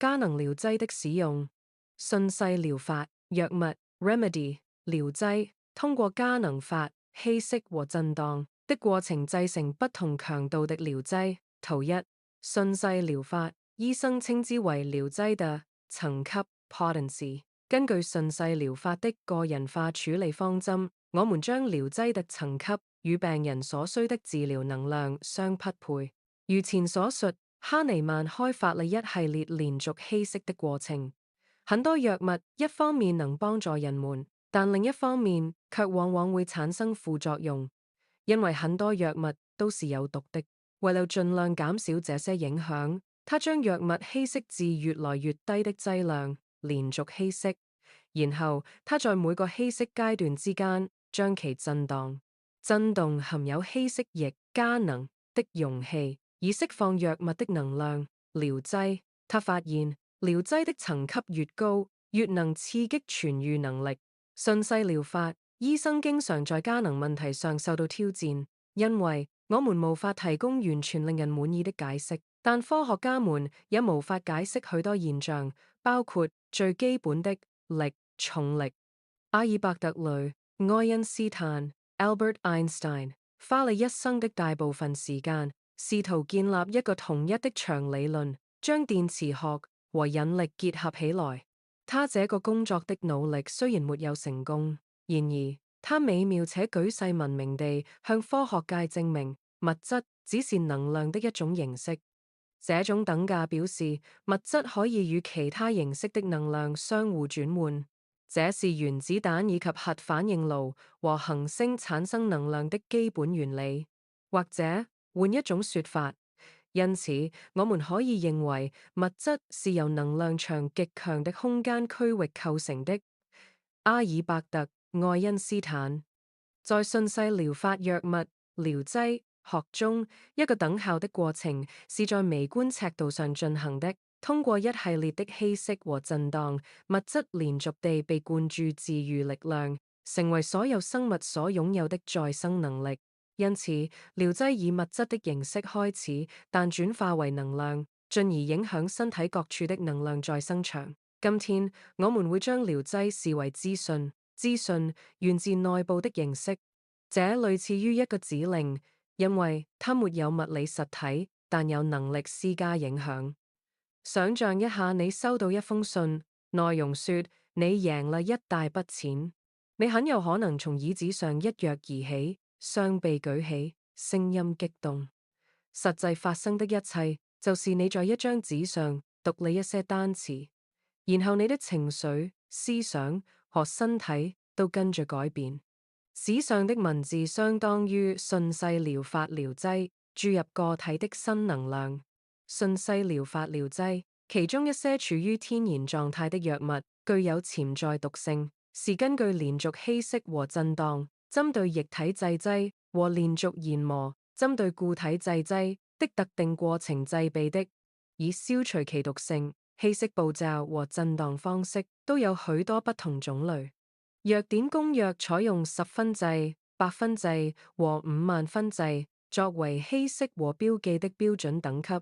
加能療劑的使用。順勢療法藥物 remedy 療劑，通過加能法稀釋和震盪的過程製成不同強度的療劑。圖一，順勢療法，醫生稱之為療劑的層級 potency。根據順勢療法的個人化處理方針，我們將療劑的層級與病人所需的治療能量相匹配。如前所述，哈尼曼開發了一系列連續稀釋的過程。很多藥物一方面能幫助人們，但另一方面卻往往會產生副作用，因為很多藥物都是有毒的。為了盡量減少這些影響，他將藥物稀釋至越來越低的劑量，連續稀釋，然後他在每個稀釋階段之間將其震盪。震動含有稀釋液加能的容器，以釋放藥物的能量。療劑，他發現療劑的層級越高，越能刺激痊癒能力。順勢療法，醫生經常在加能問題上受到挑戰，因為我們無法提供完全令人滿意的解釋，但科學家們也無法解釋許多現象，包括最基本的力、重力。阿爾伯特雷、愛因斯坦 （Albert Einstein） 花了一生的大部分時間，試圖建立一個統一的場理論，將電磁學和引力結合起來。他這個工作的努力雖然沒有成功，然而他美妙且舉世聞名地向科學界證明，物質只是能量的一種形式。這種等價表示物質可以與其他形式的能量相互轉換，這是原子彈以及核反應爐和恆星產生能量的基本原理。或者換一種說法，因此我們可以認為物質是由能量場極強的空間區域構成的。阿爾伯特愛因斯坦在順勢療法藥物療劑學中，一個等效的過程是在微觀尺度上進行的。通過一系列的稀釋和震盪，物質連續地被灌注治癒力量，成為所有生物所擁有的再生能力。因此，療劑以物質的形式開始，但轉化為能量，進而影響身體各處的能量再生場。今天，我們會將療劑視為資訊，資訊源自內部的形式，這類似於一個指令，因為它沒有物理實體，但有能力施加影響。想象一下，你收到一封信，內容說你贏了一大筆錢，你很有可能從椅子上一躍而起，雙臂舉起，聲音激動。實際發生的一切，就是你在一張紙上讀了一些單詞，然後你的情緒、思想和身體都跟着改變。紙上的文字相當於順勢療法療劑注入個體的新能量。順勢療法療劑，其中一些處於天然狀態的藥物具有潛在毒性，是根據連續稀釋和震盪，針對液體製劑和連續研磨，針對固體製劑的特定過程製備的，以消除其毒性。稀釋步驟和震盪方式都有許多不同種類。藥典公約採用10分制、100分制和50000分制作為稀釋和標記的標準等級。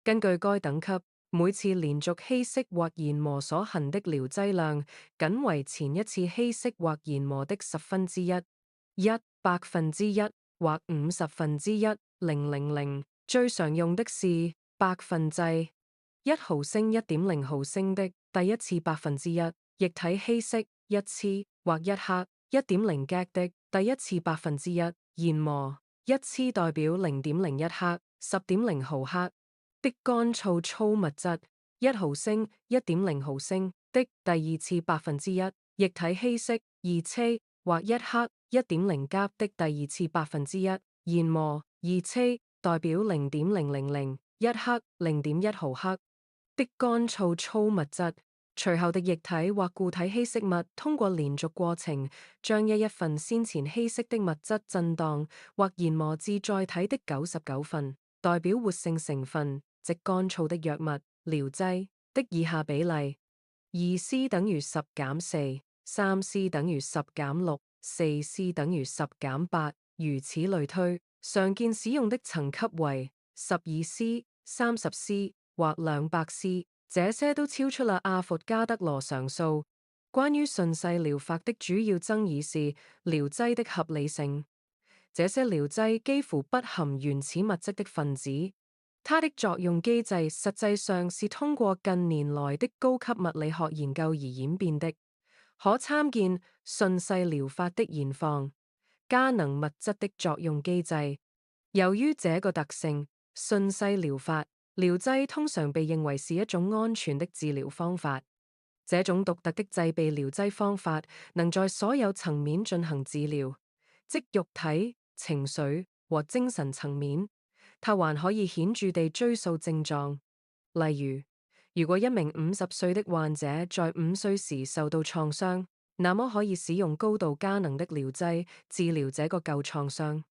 根據該等級，每次連續稀釋或研磨所含的療劑量，僅為前一次稀釋或研磨的1/10、1/100或50/10000。最常用的是百分制，1毫升1.0毫升的第一次1/10，液體稀釋1次或1克1.0 g 的第一次1/1，研磨1次代表0.01克10.0毫克的乾燥粗物質，1毫升1.0毫升的第二次1/1，液體稀釋2次或1克1.0 g 的第二次1/1，研磨2次代表0.0001克0.1毫克的乾燥粗物質。隨後的液體或固體稀釋物通過連續過程，將一份先前稀釋的物質震盪或研磨至載體的99份，代表活性成分，即乾燥的藥物療劑的以下比例：2C 等於10減4 3C 等於10減6 4C 等於10減8，如此類推。常見使用的層級為12C、30C 或200C。這些都超出了阿佛加德羅常數。關於順勢療法的主要爭議是療劑的合理性。這些療劑幾乎不含原始物質的分子，它的作用機制實際上是通過近年來的高級物理學研究而演變的。可參見順勢療法的現況、加能物質的作用機制。由於這個特性，順勢療法療劑通常被認為是一種安全的治療方法。這種獨特的製備療劑方法能在所有層面進行治療，即肉體、情緒和精神層面。它還可以顯著地追溯症狀，例如，如果一名50歲的患者在5歲時受到創傷，那麼可以使用高度加能的療劑治療這個舊創傷。